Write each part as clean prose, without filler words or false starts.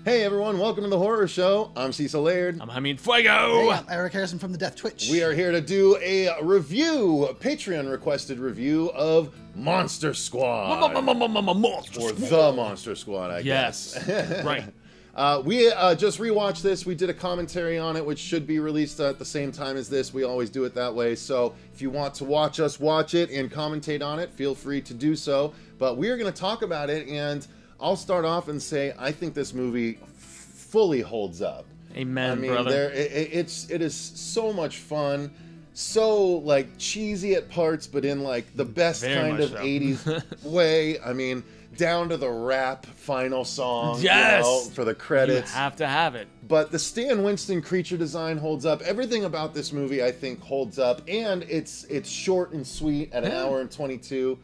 Hey everyone, welcome to the horror show. I'm Cecil Laird. I'm Hamid Fuego. Hey, I'm Eric Harrison from the Death Twitch. We are here to do a review, a Patreon requested review of Monster Squad. Monster Or Squad. The Monster Squad, I Yes, guess. right. We just rewatched this. We did a commentary on it, which should be released at the same time as this. We always do it that way. So if you want to watch us watch it and commentate on it, feel free to do so. But we are going to talk about it, and I'll start off and say I think this movie fully holds up. Amen, I mean, brother. it is so much fun, so like cheesy at parts, but in like the best Very kind much of so. 80s way. I mean, down to the rap final song, Yes! you know, for the You credits. have to have it. But the Stan Winston creature design holds up. Everything about this movie, I think, holds up, and it's short and sweet at an hour and 22.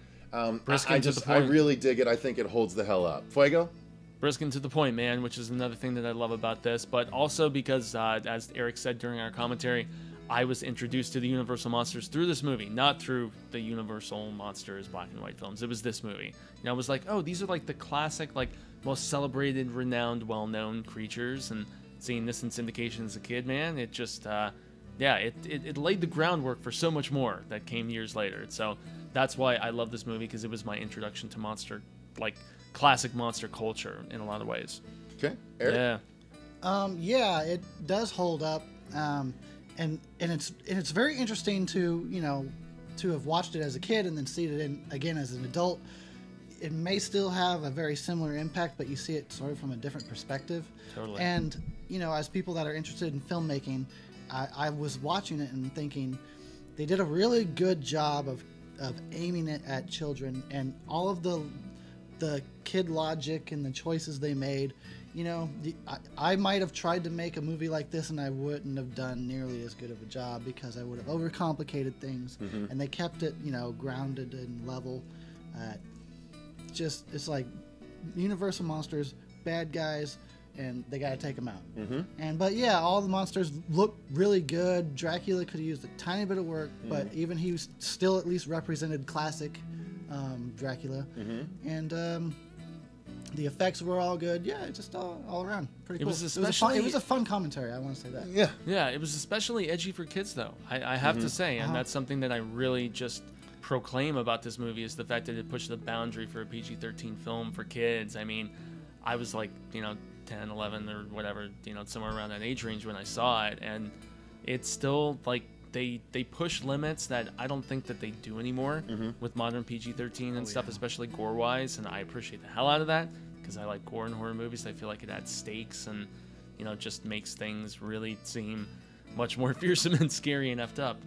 Brisk I and to the point. really dig it. I think it holds the hell up. Fuego? Brisk and to the point, man, which is another thing that I love about this. But also because, as Eric said during our commentary, I was introduced to the Universal Monsters through this movie, not through the Universal Monsters black and white films. It was this movie. And I was like, oh, these are like the classic, like most celebrated, renowned, well-known creatures. And seeing this in syndication as a kid, man, it just, it laid the groundwork for so much more that came years later. So that's why I love this movie, because it was my introduction to monster, like classic monster culture in a lot of ways. Okay. Eric? Yeah. It does hold up, and it's very interesting to have watched it as a kid and then see it again as an adult. It may still have a very similar impact, but you see it sort of from a different perspective. Totally. And as people that are interested in filmmaking, I was watching it and thinking they did a really good job of aiming it at children, and all of the kid logic and the choices they made. I might have tried to make a movie like this, and I wouldn't have done nearly as good of a job because I would have overcomplicated things, and they kept it, grounded and level. It's like Universal Monsters, bad guys, and they got to take them out. But yeah, all the monsters look really good. Dracula could have used a tiny bit of work, but even he was still at least represented classic Dracula. And the effects were all good. Yeah, just all around pretty cool. It was a fun commentary. I want to say that. Yeah. It was especially edgy for kids, though. I have to say, and that's something that I really just proclaim about this movie, is the fact that it pushed the boundary for a PG-13 film for kids. I mean, I was like, 10, 11 or whatever, somewhere around that age range when I saw it, and it's still like they push limits that I don't think that they do anymore with modern PG-13 and stuff, especially gore-wise, and I appreciate the hell out of that because I like gore in horror movies. I feel like it adds stakes and just makes things really seem much more fearsome and scary and effed up,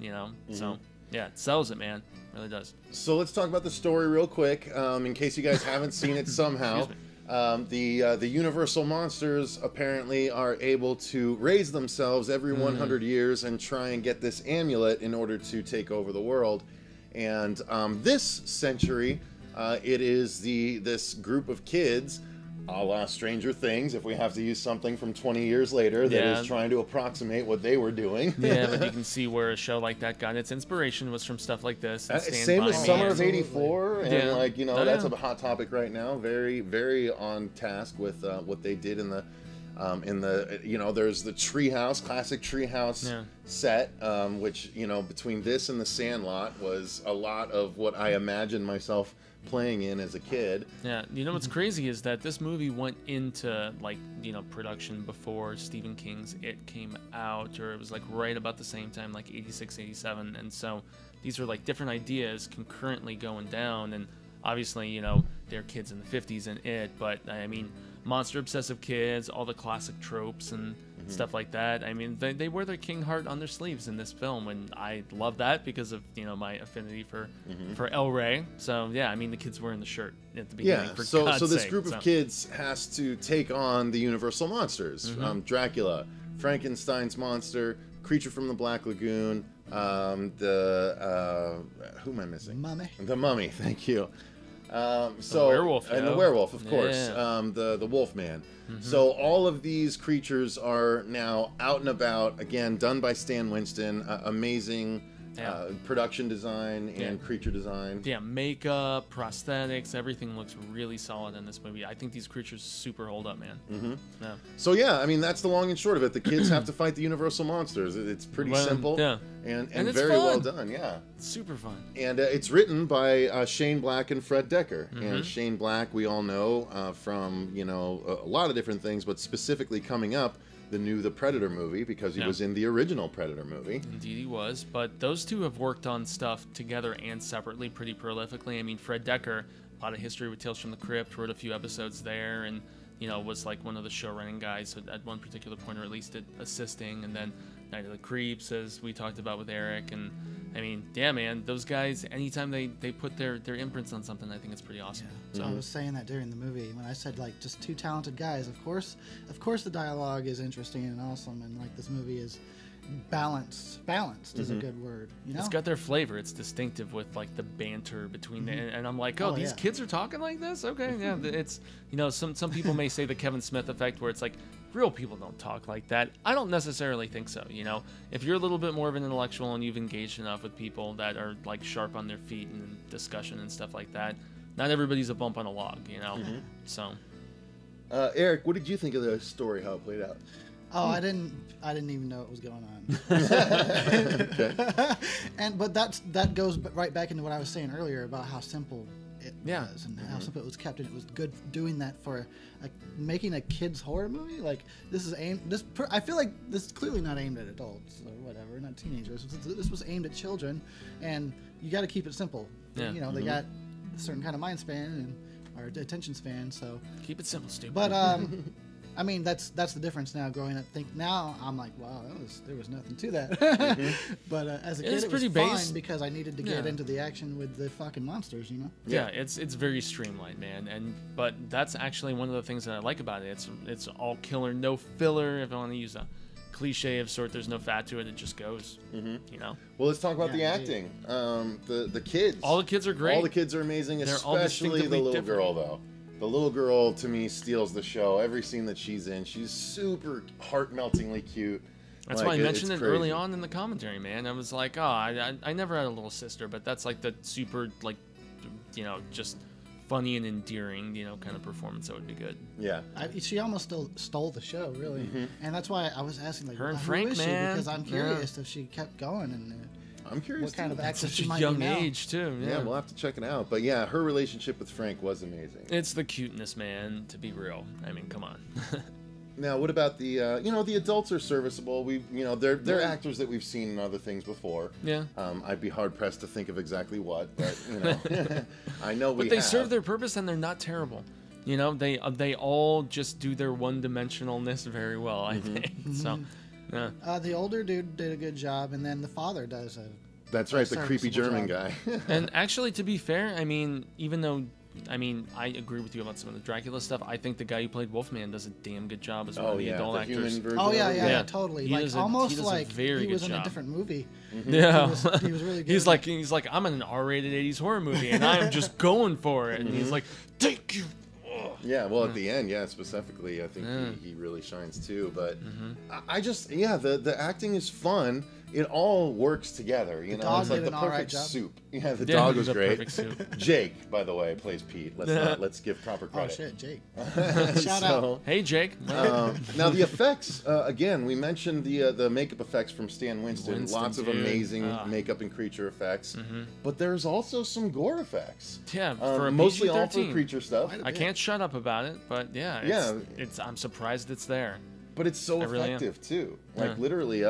So yeah, it sells it, man. It really does. So let's talk about the story real quick, in case you guys haven't seen it somehow. The Universal Monsters apparently are able to raise themselves every 100 years and try and get this amulet in order to take over the world. And this century, it is this group of kids, a la Stranger Things, if we have to use something from 20 years later, that is trying to approximate what they were doing. Yeah, but you can see where a show like that got its inspiration was from stuff like this. And Stand Same By as Me Summer of and- '84, and that's yeah. a hot topic right now. Very, very on task with what they did in the there's the treehouse, classic treehouse set, which between this and The Sandlot was a lot of what I imagined myself playing in as a kid. Yeah, what's crazy is that this movie went into production before Stephen King's It came out, or it was like right about the same time, like 86, 87, and so these are like different ideas concurrently going down, and obviously they're kids in the 50s in It, but I mean monster obsessive kids, all the classic tropes and stuff like that. I mean, they wear their king heart on their sleeves in this film, and I love that because of my affinity for El Rey. So yeah, I mean the kids wearing the shirt at the beginning. Yeah, for so God's this sake, group of kids has to take on the Universal Monsters: Dracula, Frankenstein's monster, Creature from the Black Lagoon, who am I missing? Mummy. The Mummy. Thank you. The werewolf, and the werewolf, of course. The Wolfman. So all of these creatures are now out and about again, done by Stan Winston. Amazing production design and creature design. Yeah, makeup, prosthetics, everything looks really solid in this movie. I think these creatures super hold up, man. Yeah. So yeah, I mean that's the long and short of it. The kids have to fight the Universal monsters. It's pretty simple and it's very fun. well done. Yeah, It's super fun. and it's written by Shane Black and Fred Decker. And Shane Black, we all know from a lot of different things, but specifically coming up, the Predator movie, because he was in the original Predator movie. Indeed he was, but those two have worked on stuff together and separately pretty prolifically. I mean, Fred Decker, a lot of history with Tales from the Crypt, wrote a few episodes there, and was like one of the showrunning guys at one particular point, or at least assisting. And then Night of the Creeps, as we talked about with Eric. And I mean, yeah, man, those guys, anytime they put their imprints on something, I think it's pretty awesome. Yeah. So I was saying that during the movie when I said like just two talented guys. Of course the dialogue is interesting and awesome, and like this movie is balanced is a good word. It's got their flavor. It's distinctive with like the banter between and I'm like, these kids are talking like this. Okay, yeah, it's some people may say the Kevin Smith effect, where it's like real people don't talk like that. I don't necessarily think so. If you're a little bit more of an intellectual and you've engaged enough with people that are like sharp on their feet and discussion and stuff like that, not everybody's a bump on a log. So. Eric, what did you think of the story? How it played out? Oh, I didn't even know what was going on. But that goes right back into what I was saying earlier about how simple it was and how simple it was kept, and it was good doing that for making a kids horror movie. Like I feel like this is clearly not aimed at adults or whatever, not teenagers. This was aimed at children, and you got to keep it simple. Yeah. They got a certain kind of mind span or attention span, so keep it simple, stupid. But I mean, that's the difference now. Growing up, now I'm like, wow, there was nothing to that. But as a kid, it was fine because I needed to get into the action with the fucking monsters, Yeah, it's very streamlined, man. But that's actually one of the things that I like about it. It's all killer, no filler. If I want to use a cliche of sort, there's no fat to it. It just goes. Well, let's talk about the acting. The kids. All the kids are great. All the kids are amazing, especially the little girl, though. The little girl, to me, steals the show. Every scene that she's in, she's super heart-meltingly cute. That's why I mentioned it early on in the commentary, man. I was like, I never had a little sister, but that's like the super, like, just funny and endearing, kind of performance that would be good. Yeah. She almost stole the show, really. And that's why I was asking, like, her and who Frank, is man. she? Because I'm curious if she kept going and... I'm curious what kind of actress she might young be now. age too. Yeah, we'll have to check it out. But yeah, her relationship with Frank was amazing. It's the cuteness, man. To be real, I mean, come on. Now, what about the the adults are serviceable. They're actors that we've seen in other things before. Yeah. I'd be hard pressed to think of exactly what, but I know we. But they serve their purpose and they're not terrible. They all just do their one-dimensionalness very well. I think so. Yeah. The older dude did a good job, and then the father does That's right, the creepy German job. guy. And actually, to be fair, I mean, even though, I agree with you about some of the Dracula stuff, I think the guy who played Wolfman does a damn good job as one of the adult actors. Oh yeah, totally. He like almost like he was in a different movie. Yeah, he was really good. He's like, I'm in an R-rated '80s horror movie, and I am just going for it. And he's like, thank you. Yeah, well, at the end, specifically, I think he really shines too. But I just, the acting is fun. It all works together. It's like the perfect soup. Yeah, the dog was great. Perfect soup. Jake, by the way, plays Pete. Let's give proper credit. Oh shit, Jake! Shout out. Hey, Jake. Now the effects. Again, we mentioned the makeup effects from Stan Winston. Lots of amazing makeup and creature effects. But there's also some gore effects. Yeah, for a mostly PG-13. all for creature stuff. I can't shut up about it, but it's I'm surprised it's there. But it's so effective too. Like literally,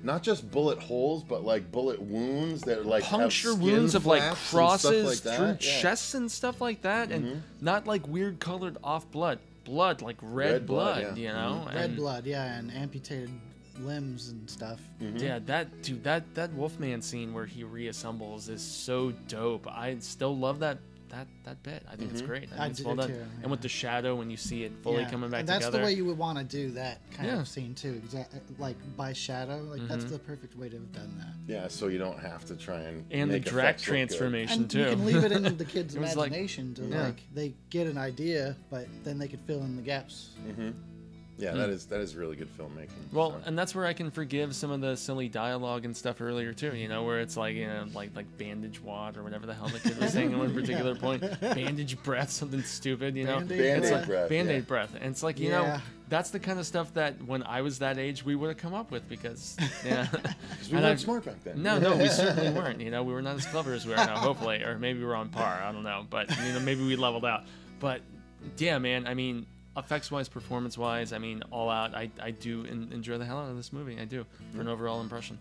not just bullet holes, but like bullet wounds that are like puncture wounds of like crosses through chests and stuff like that, and not like weird colored off blood, like red blood, red blood, and amputated limbs and stuff. Yeah, that Wolfman scene where he reassembles is so dope. I still love that bit. I think it's great. I think it's well done. Too, and with the shadow, when you see it fully coming back and that's together. the way you would want to do that kind of scene too. Exactly, like by shadow. Like that's the perfect way to have done that. Yeah, so you don't have to try and the make Drac transformation and too. You can leave it in the kids' imagination to like they get an idea, but then they could fill in the gaps. Yeah, that is really good filmmaking. Well, so. and that's where I can forgive some of the silly dialogue and stuff earlier too. You know, where it's like, you know, like bandage wad or whatever the hell the kid was saying at one particular point. Bandage breath, something stupid. You know, Band-Aid breath. Band-Aid breath. And it's like, you know, that's the kind of stuff that when I was that age we would have come up with because we weren't smart back then. No, we certainly weren't. You know, we were not as clever as we are now. Hopefully, or maybe we're on par. I don't know, but you know, maybe we leveled out. But yeah, man. I mean, effects-wise, performance-wise, I mean, all out. I do enjoy the hell out of this movie. I do for an overall impression.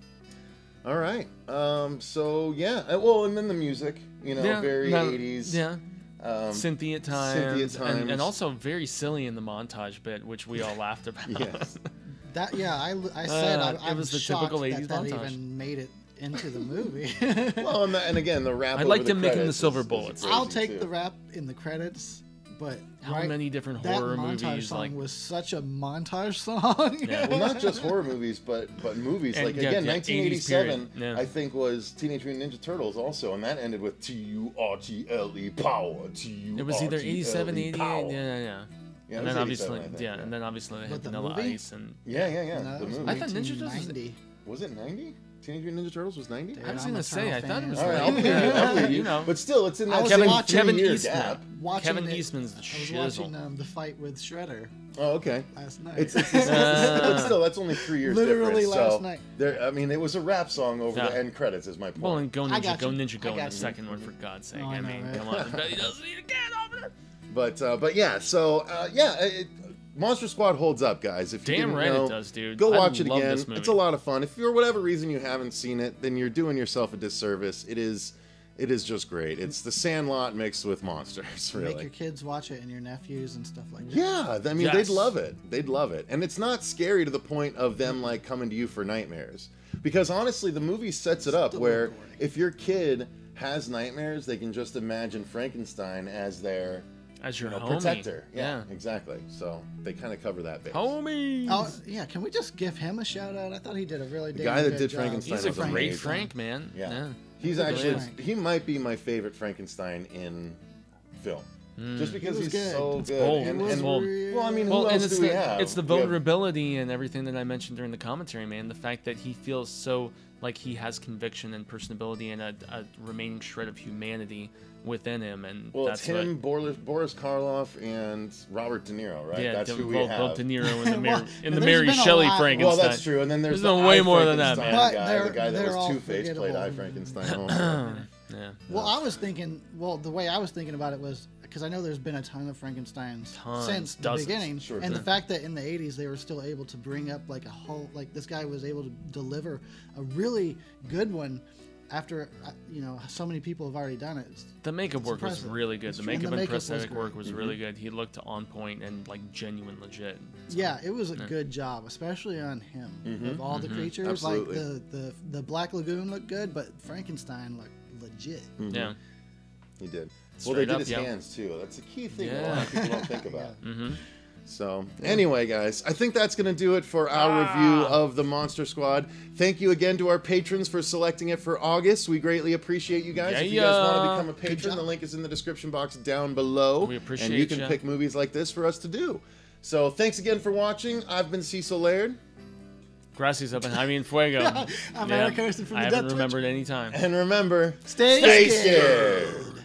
All right. So yeah. Well, and then the music. You know, very 80s. Yeah. Synthy at times. And also very silly in the montage bit, which we all laughed about. Yes. I said I it was the shocked typical 80s that montage. even made it into the movie. Well, and again, the rap. I like them making the credits silver is bullets. crazy, I'll take too. the rap in the credits, but How many different that horror montage movies song like was such a montage song. Yeah. Well, not just horror movies, but movies. And, Like, yeah, again, yeah, 1987, 80s period. Yeah. I think, was Teenage Mutant Ninja Turtles also, and that ended with T-U-R-T-L-E power. T-U-R-T-L-E it was either 87, 88, power. yeah. Yeah, And it then was 87, obviously, I think, and then obviously they had But the Vanilla movie? Ice and Yeah, No, the it was movie. I thought Ninja Turtles was- 1990. Was it 90? Teenage Mutant Ninja Turtles was 90? Dude, I was I'm gonna a say I Turtle thought it fan. was All right, like, I'll believe you. I'll believe you you. know. But still, it's in I that was Kevin watching- 3-year Eastman. gap. Watching Kevin it- Eastman's the I was shizzle. watching the fight with Shredder Oh, okay. last night. But still, that's only 3 years Literally difference. last So night. I mean, it was a rap song over Yeah. the end credits, is my point. Well, and Go I Ninja, got Go you. Ninja, Go I in got the you. second one, for God's sake. Oh, I I know, mean, right? come on. But he doesn't need to get over there. But yeah, so Monster Squad holds up, guys. If you Damn didn't right know, it does, dude. Go I watch it love again. this movie. It's a lot of fun. If for whatever reason you haven't seen it, then you're doing yourself a disservice. It is just great. It's the Sandlot mixed with monsters, really. Make your kids watch it and your nephews and stuff like that. Yeah, I mean, Yes. they'd love it. They'd love it. And it's not scary to the point of them, like, coming to you for nightmares. Because, honestly, the movie sets it up Still where gory. if your kid has nightmares, they can just imagine Frankenstein as their As your homie. protector. Yeah, exactly. So they kind of cover that base. Homies. Oh yeah, can we just give him a shout out? I thought he did a really guy that good did job. Frankenstein He's a was great amazing. Frank, man. Yeah. He's Good actually, Frank. he might be my favorite Frankenstein in film. Just because He was he's good. so It's good. bold. And, It's and- bold. well, I mean, Well, who and else it's do we the have? it's the We have- vulnerability and everything that I mentioned during the commentary, man. The fact that he feels so like he has conviction and personability and a remaining shred of humanity within him, and Well, that's it's him, Boris Karloff, and Robert De Niro, right? Yeah, That's who we well, have. De Niro in the, Well, in the there's Mary been a Shelley lot. Frankenstein. Well, that's true. And then there's There's the way I more than that, Frankenstein man. But guy, the guy that they're all was Two-Face played I forgettable. Frankenstein also. Yeah. Well, I was thinking. Well, the way I was thinking about it was because I know there's been a ton of Frankensteins Tons, since the dozens. beginning, Sure, and yeah. the fact that in the '80s they were still able to bring up like a whole like this guy was able to deliver a really good one after so many people have already done it. The makeup work was impressive. really good. It's The true. And makeup the and makeup was prosthetic great. work was really good. He looked on point and like genuine, legit. So, Yeah, it was a good job, especially on him. Of all the creatures, Absolutely. like the Black Lagoon looked good, but Frankenstein looked legit. Yeah. He did. Straight Well, they did up, his yeah. hands, too. That's a key thing that a Yeah. lot of people don't think about. Mm-hmm. So, anyway, guys, I think that's going to do it for our review of the Monster Squad. Thank you again to our patrons for selecting it for August. We greatly appreciate you guys. If you guys want to become a patron, job. the link is in the description box down below. We appreciate And you can ya. pick movies like this for us to do. So, thanks again for watching. I've been Cecil Laird. Gracias up in Jaime and Fuego. I'm Eric Harrison from I the haven't Death remembered any time. And remember, Stay stay scared. scared.